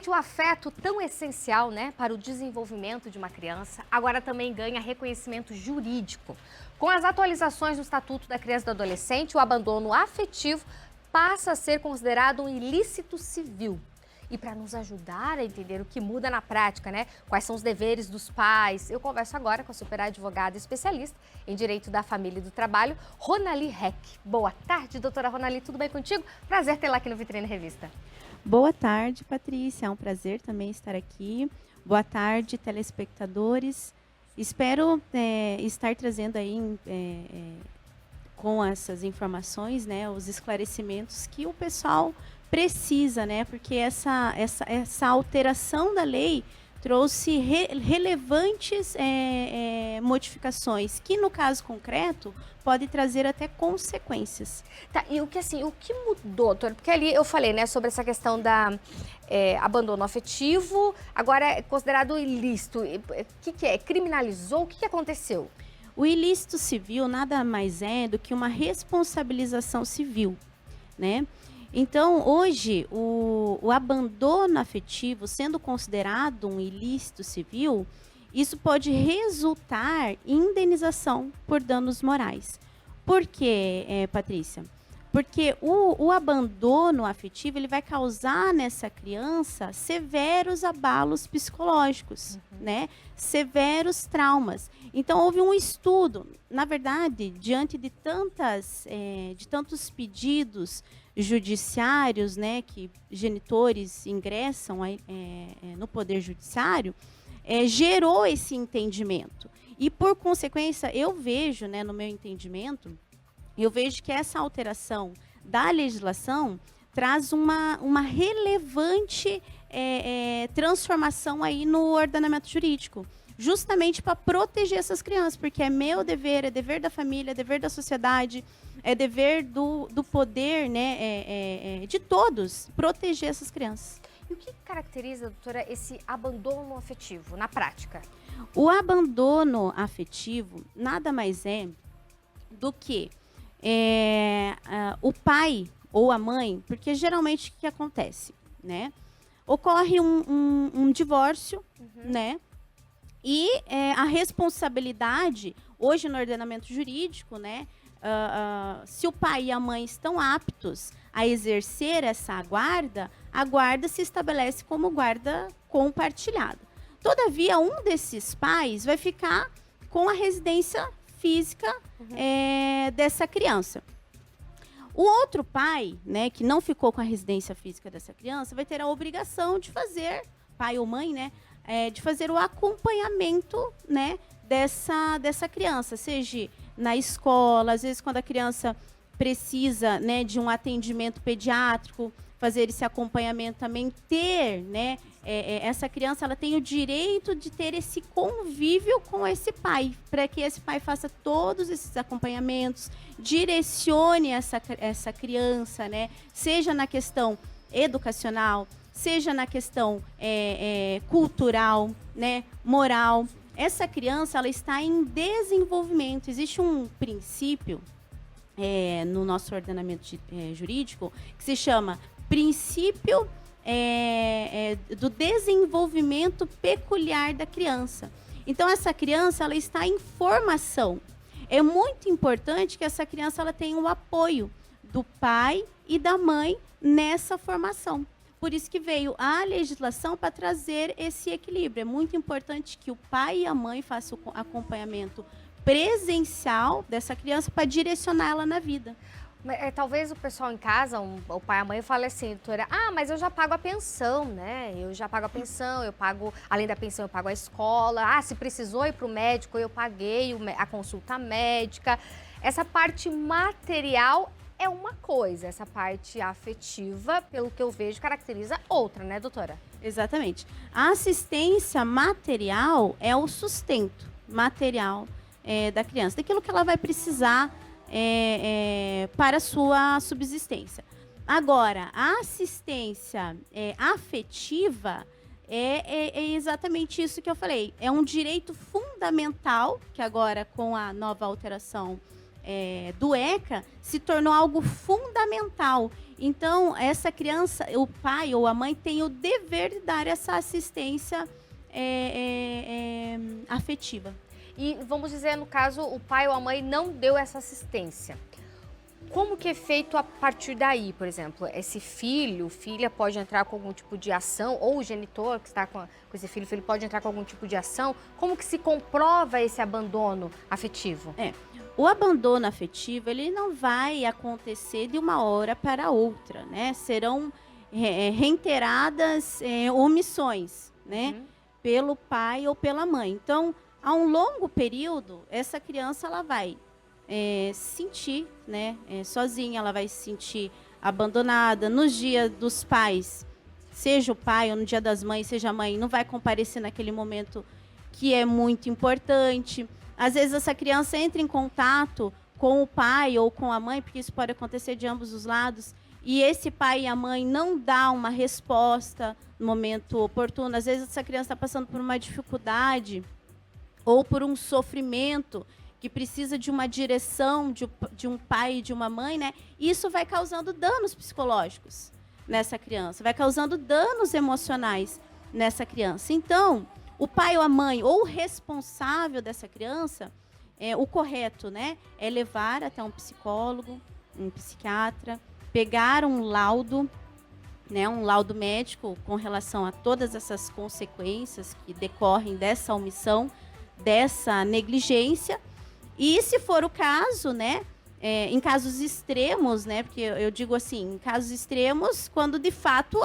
Finalmente, o afeto tão essencial, né, para o desenvolvimento de uma criança, agora também ganha reconhecimento jurídico. Com as atualizações do Estatuto da Criança e do Adolescente, o abandono afetivo passa a ser considerado um ilícito civil. E para nos ajudar a entender o que muda na prática, né, quais são os deveres dos pais, eu converso agora com a superadvogada especialista em Direito da Família e do Trabalho, Ronali Reck. Boa tarde, doutora Ronali, tudo bem contigo? Prazer tê-la aqui no Vitrine Revista. Boa tarde, Patrícia. É um prazer também estar aqui. Boa tarde, telespectadores. Espero estar trazendo aí com essas informações, né, os esclarecimentos que o pessoal precisa, né, porque essa alteração da lei trouxe relevantes modificações que, no caso concreto, pode trazer até consequências. Tá, e o que mudou, doutora? Porque ali eu falei, né, sobre essa questão da abandono afetivo, agora é considerado ilícito. O que é? Criminalizou? O que aconteceu? O ilícito civil nada mais é do que uma responsabilização civil, né? Então, hoje, o abandono afetivo, sendo considerado um ilícito civil, isso pode resultar em indenização por danos morais. Por quê, Patrícia? Porque o abandono afetivo ele vai causar nessa criança severos abalos psicológicos, né? Severos traumas. Então, houve um estudo, na verdade, diante de tantos pedidos judiciários, né, que genitores ingressam no Poder Judiciário, gerou esse entendimento. E, por consequência, eu vejo, né, no meu entendimento, eu vejo que essa alteração da legislação traz uma relevante transformação aí no ordenamento jurídico, justamente para proteger essas crianças, porque é meu dever, é dever da família, é dever da sociedade, é dever do poder, né, de todos, proteger essas crianças. E o que caracteriza, doutora, esse abandono afetivo na prática? O abandono afetivo nada mais é do que o pai ou a mãe, porque geralmente o que acontece, né? Ocorre um divórcio, né? E a responsabilidade, hoje no ordenamento jurídico, né? Se o pai e a mãe estão aptos a exercer essa guarda, a guarda se estabelece como guarda compartilhada. Todavia, um desses pais vai ficar com a residência física dessa criança. O outro pai, né, que não ficou com a residência física dessa criança, vai ter a obrigação de fazer, pai ou mãe, né, de fazer o acompanhamento, né, dessa criança, seja na escola, às vezes quando a criança precisa, né, de um atendimento pediátrico, fazer esse acompanhamento também, ter, né, essa criança ela tem o direito de ter esse convívio com esse pai, para que esse pai faça todos esses acompanhamentos, direcione essa criança, né, seja na questão educacional, seja na questão cultural, né, moral. Essa criança ela está em desenvolvimento. Existe um princípio no nosso ordenamento jurídico que se chama princípio do desenvolvimento peculiar da criança. Então, essa criança ela está em formação. É muito importante que essa criança ela tenha o apoio do pai e da mãe nessa formação. Por isso que veio a legislação para trazer esse equilíbrio. É muito importante que o pai e a mãe façam o acompanhamento presencial dessa criança para direcionar ela na vida. Talvez o pessoal em casa, o pai e a mãe, fale assim, doutora, mas eu já pago a pensão, né? Eu já pago a pensão, eu pago, além da pensão, eu pago a escola. Se precisou ir para o médico, eu paguei a consulta médica. Essa parte material é uma coisa, essa parte afetiva, pelo que eu vejo, caracteriza outra, né, doutora? Exatamente. A assistência material é o sustento material da criança, daquilo que ela vai precisar para a sua subsistência. Agora, a assistência afetiva é exatamente isso que eu falei. É um direito fundamental, que agora com a nova alteração do ECA, se tornou algo fundamental. Então, essa criança, o pai ou a mãe tem o dever de dar essa assistência afetiva. E vamos dizer, no caso, o pai ou a mãe não deu essa assistência. Como que é feito a partir daí, por exemplo? Esse filho, filha pode entrar com algum tipo de ação, ou o genitor que está com esse filho, filho pode entrar com algum tipo de ação. Como que se comprova esse abandono afetivo? O abandono afetivo, ele não vai acontecer de uma hora para outra, né? Serão reiteradas omissões, né? Pelo pai ou pela mãe. Então, a um longo período, essa criança ela vai sentir, né? Sozinha, ela vai se sentir abandonada. Nos dias dos pais, seja o pai ou no dia das mães, seja a mãe, não vai comparecer naquele momento que é muito importante. Às vezes essa criança entra em contato com o pai ou com a mãe, porque isso pode acontecer de ambos os lados, e esse pai e a mãe não dá uma resposta no momento oportuno. Às vezes essa criança está passando por uma dificuldade ou por um sofrimento que precisa de uma direção de um pai e de uma mãe, né? E isso vai causando danos psicológicos nessa criança, vai causando danos emocionais nessa criança. Então, o pai ou a mãe, ou o responsável dessa criança, o correto, né, é levar até um psicólogo, um psiquiatra, pegar um laudo, né, um laudo médico com relação a todas essas consequências que decorrem dessa omissão, dessa negligência. E se for o caso, né, em casos extremos, né, porque eu digo assim, em casos extremos, quando de fato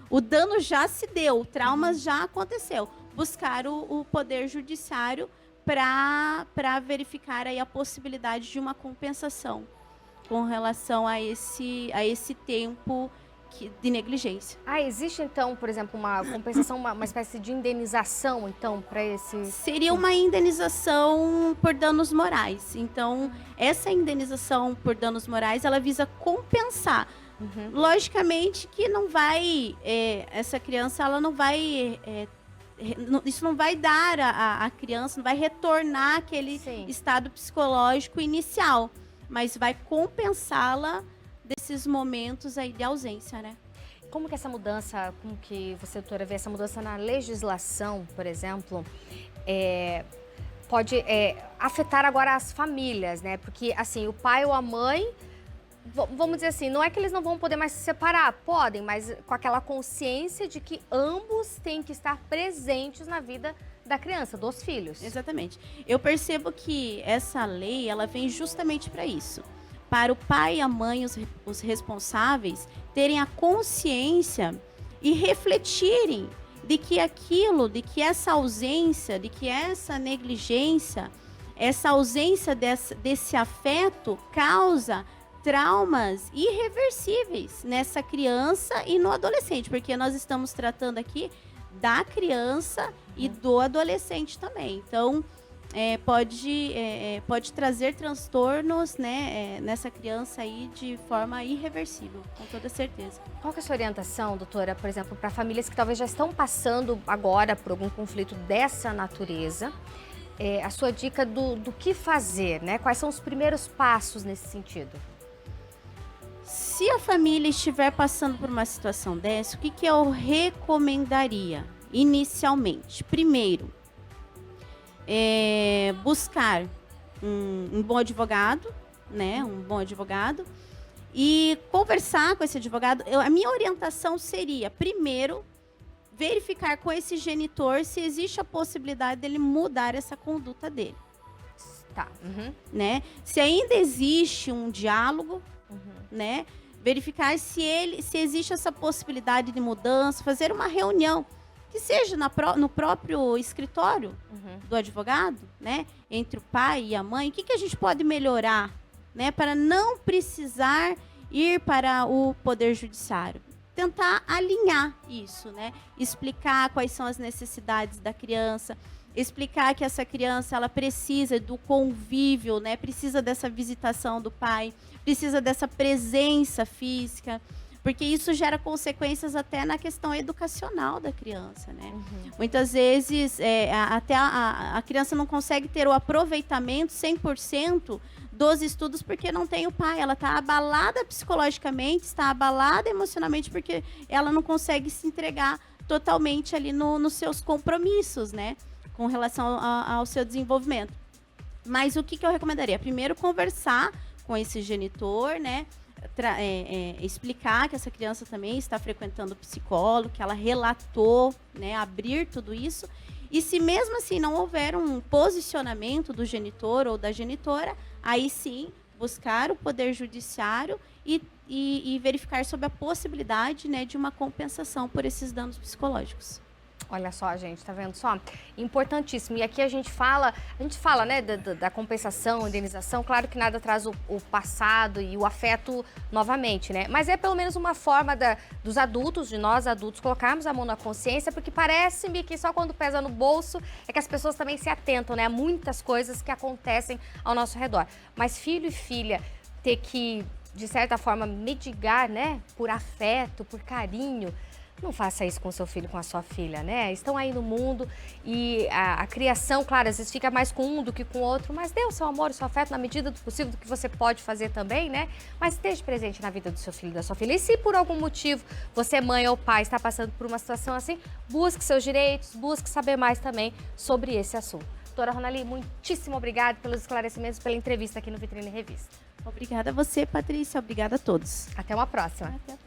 o dano já se deu, o trauma já aconteceu, buscar o Poder Judiciário para verificar aí a possibilidade de uma compensação com relação a esse tempo de negligência. Existe então, por exemplo, uma compensação, uma espécie de indenização, então, para esse... Seria uma indenização por danos morais. Então, essa indenização por danos morais, ela visa compensar. Logicamente que não vai, essa criança, ela não vai... isso não vai dar à criança, não vai retornar aquele estado psicológico inicial, mas vai compensá-la desses momentos aí de ausência, né? Como que essa mudança, como que você, doutora, vê essa mudança na legislação, por exemplo, pode afetar agora as famílias, né? Porque, assim, o pai ou a mãe, vamos dizer assim, não é que eles não vão poder mais se separar, podem, mas com aquela consciência de que ambos têm que estar presentes na vida da criança, dos filhos. Exatamente. Eu percebo que essa lei, ela vem justamente para isso. Para o pai e a mãe, os responsáveis, terem a consciência e refletirem de que essa ausência, de que essa negligência, essa ausência desse afeto causa traumas irreversíveis nessa criança e no adolescente, porque nós estamos tratando aqui da criança e do adolescente também. Então, pode trazer transtornos, né, nessa criança aí de forma irreversível, com toda certeza. Qual que é a sua orientação, doutora, por exemplo, para famílias que talvez já estão passando agora por algum conflito dessa natureza? A sua dica do que fazer, né? Quais são os primeiros passos nesse sentido? Se a família estiver passando por uma situação dessa, o que eu recomendaria inicialmente? Primeiro, buscar um bom advogado, né? Um bom advogado. E conversar com esse advogado. A minha orientação seria, primeiro, verificar com esse genitor se existe a possibilidade dele mudar essa conduta dele. Tá. Né? Se ainda existe um diálogo, né? Verificar se existe essa possibilidade de mudança, fazer uma reunião, que seja no próprio escritório do advogado, né? Entre o pai e a mãe. O que a gente pode melhorar, né? Para não precisar ir para o Poder Judiciário. Tentar alinhar isso, né? Explicar quais são as necessidades da criança, explicar que essa criança ela precisa do convívio, né? Precisa dessa visitação do pai, precisa dessa presença física, porque isso gera consequências até na questão educacional da criança, né? Muitas vezes até a criança não consegue ter o aproveitamento 100% dos estudos porque não tem o pai. Ela está abalada psicologicamente, está abalada emocionalmente porque ela não consegue se entregar totalmente ali nos seus compromissos, né? Com relação ao seu desenvolvimento. Mas o que eu recomendaria? Primeiro, conversar com esse genitor, né? Explicar que essa criança também está frequentando o psicólogo, que ela relatou, né? Abrir tudo isso. E se mesmo assim não houver um posicionamento do genitor ou da genitora, aí sim buscar o Poder Judiciário e verificar sobre a possibilidade, né, de uma compensação por esses danos psicológicos. Olha só, gente, tá vendo só? Importantíssimo. E aqui a gente fala, né, da compensação, indenização. Claro que nada traz o passado e o afeto novamente, né? Mas é pelo menos uma forma dos adultos, de nós adultos, colocarmos a mão na consciência, porque parece-me que só quando pesa no bolso é que as pessoas também se atentam, né, a muitas coisas que acontecem ao nosso redor. Mas filho e filha ter que, de certa forma, medigar, né, por afeto, por carinho. Não faça isso com o seu filho, com a sua filha, né? Estão aí no mundo e a criação, claro, às vezes fica mais com um do que com o outro, mas dê o seu amor, o seu afeto na medida do possível, do que você pode fazer também, né? Mas esteja presente na vida do seu filho e da sua filha. E se por algum motivo você, mãe ou pai, está passando por uma situação assim, busque seus direitos, busque saber mais também sobre esse assunto. Doutora Ronali, muitíssimo obrigada pelos esclarecimentos, pela entrevista aqui no Vitrine Revista. Obrigada a você, Patrícia. Obrigada a todos. Até uma próxima. Até a próxima.